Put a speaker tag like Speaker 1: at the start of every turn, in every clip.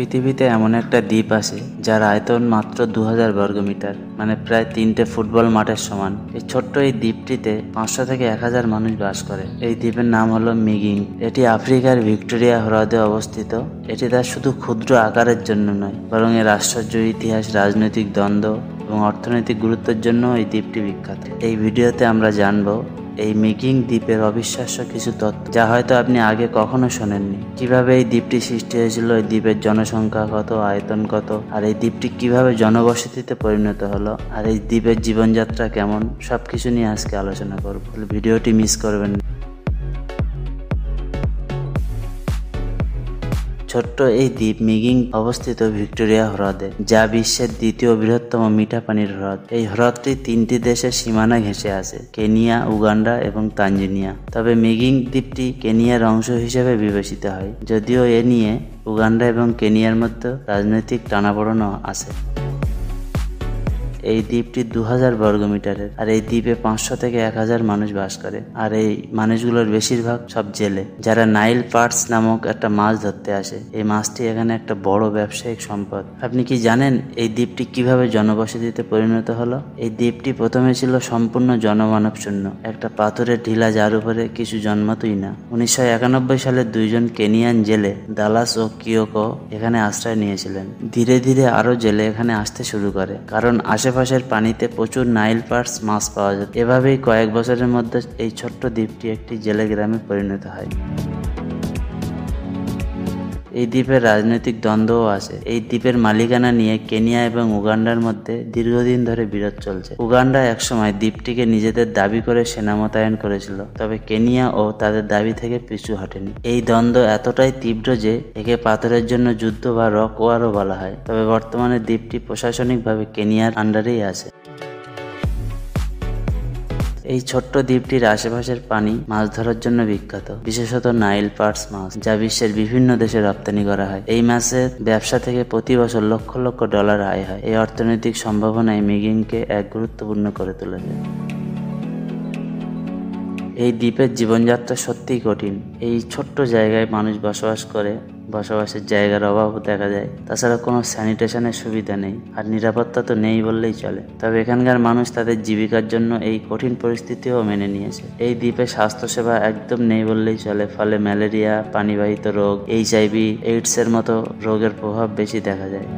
Speaker 1: পৃথিবীতে এমন একটা দ্বীপ আছে যার আয়তন মাত্র 2000 বর্গমিটার, মানে প্রায় 3টে ফুটবল মাঠের সমান। এই ছোট্ট এই দ্বীপটিতে 500 থেকে 1000 মানুষ বাস করে। এই দ্বীপের নাম হলো মিগিং। এটি আফ্রিকার ভিক্টোরিয়া হ্রদে অবস্থিত। এটি তার শুধু ক্ষুদ্র আকারের জন্য নয়, বরং এর আশ্চর্য ইতিহাস, রাজনৈতিক দ্বন্দ্ব এবং অর্থনৈতিক গুরুত্বের জন্য এই দ্বীপটি বিখ্যাত। এই ভিডিওতে আমরা জানবো এই মিগিং দ্বীপের অবিশ্বাস্য কিছু তথ্য যা হয়তো আপনি আগে কখনো শোনেননি। কিভাবে এই দ্বীপটি সৃষ্টি হয়েছিল, এই দ্বীপের জনসংখ্যা কত, আয়তন কত, আর এই দ্বীপটি কিভাবে জনবসতিতে পরিণত হলো, আর এই দ্বীপের জীবনযাত্রা কেমন, সবকিছু নিয়ে আজকে আলোচনা করব। ভিডিওটি মিস করবেন না। ছোট্ট এই দ্বীপ মিগিং অবস্থিত ভিক্টোরিয়া হ্রদে, যা বিশ্বের দ্বিতীয় বৃহত্তম মিঠা পানির হ্রদ। এই হ্রদটি 3টি দেশের সীমানা ঘেঁষে আছে, কেনিয়া, উগান্ডা এবং তানজানিয়া। তবে মিগিং দ্বীপটি কেনিয়ার অংশ হিসেবে বিবেচিত হয়, যদিও এ নিয়ে উগান্ডা এবং কেনিয়ার মধ্যে রাজনৈতিক টানাপোড়েনও আছে। এই দ্বীপটি 2000 বর্গমিটারের, আর এই দ্বীপে 500 থেকে 1000 মানুষ বাস করে। আর এই মানুষগুলোর বেশিরভাগ সব জেলে, যারা নাইল পার্স নামক একটা মাছ ধরতে আসে। এই মাছটি এখানে একটা বড় ব্যবসায়িক সম্পদ। আপনি কি জানেন এই দ্বীপটি কিভাবে জনবসতিতে পরিণত হলো? এই দ্বীপটি প্রথমে ছিল সম্পূর্ণ জনমানব শূন্য, একটা পাথরের ঢিলা যার উপরে কিছু জন্মাতই না। 1991 সালে 2জন কেনিয়ান জেলে, দালাস ও কিয়োকো, এখানে আশ্রয় নিয়েছিলেন। ধীরে ধীরে আরো জেলে এখানে আসতে শুরু করে, কারণ আশেপাশের পানিতে প্রচুর নাইল পার্স মাছ পাওয়া যায়। এভাবেই কয়েক বছরের মধ্যে এই ছোট্ট দ্বীপটি একটি জেলে গ্রামে পরিণত হয়। এই দ্বীপের রাজনৈতিক দ্বন্দ্বও আছে। এই দ্বীপের মালিকানা নিয়ে কেনিয়া এবং উগান্ডার মধ্যে দীর্ঘদিন ধরে বিরোধ চলছে। উগান্ডা একসময় দ্বীপটিকে নিজেদের দাবি করে সেনা মোতায়েন করেছিল, তবে কেনিয়া ও তাদের দাবি থেকে পিছু হটেনি। এই দ্বন্দ্ব এতটাই তীব্র যে একে পাথরের জন্য যুদ্ধ বা রক ওয়ারও বলা হয়। তবে বর্তমানে দ্বীপটি প্রশাসনিকভাবে কেনিয়ার আন্ডারেই আছে। এই ছোট্ট দ্বীপটির আশেপাশের পানি মাছ ধরার জন্য বিখ্যাত, বিশেষত নাইল পার্স মাছ, যা বিশ্বের বিভিন্ন দেশে রপ্তানি করা হয়। এই মাছের ব্যবসা থেকে প্রতি বছর লক্ষ লক্ষ ডলার আয় হয়। এই অর্থনৈতিক সম্ভাবনায় মিগিংকে এক গুরুত্বপূর্ণ করে তুলেছে। এই দ্বীপের জীবনযাত্রা সত্যিই কঠিন। এই ছোট্ট জায়গায় মানুষ বসবাস করে, বসবাসের জায়গার অভাব দেখা যায়। তাছাড়া কোনো স্যানিটেশনের সুবিধা নেই, আর নিরাপত্তা তো নেই বললেই চলে। তবে এখানকার মানুষ তাদের জীবিকার জন্য এই কঠিন পরিস্থিতিও মেনে নিয়েছে। এই দ্বীপে স্বাস্থ্যসেবা একদম নেই বললেই চলে, ফলে ম্যালেরিয়া, পানিবাহিত রোগ, HIV, এইডস এর মতো রোগের প্রভাব বেশি দেখা যায়।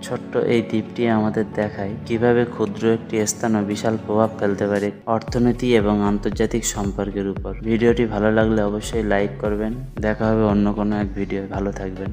Speaker 1: ছোট্ট এই দ্বীপটি আমাদের দেখায় কিভাবে ক্ষুদ্র একটি স্থানও বিশাল প্রভাব ফেলতে পারে অর্থনীতি এবং আন্তর্জাতিক সম্পর্কের উপর। ভিডিওটি ভালো লাগলে অবশ্যই লাইক করবেন। দেখা হবে অন্য কোনো এক ভিডিও। ভালো থাকবেন।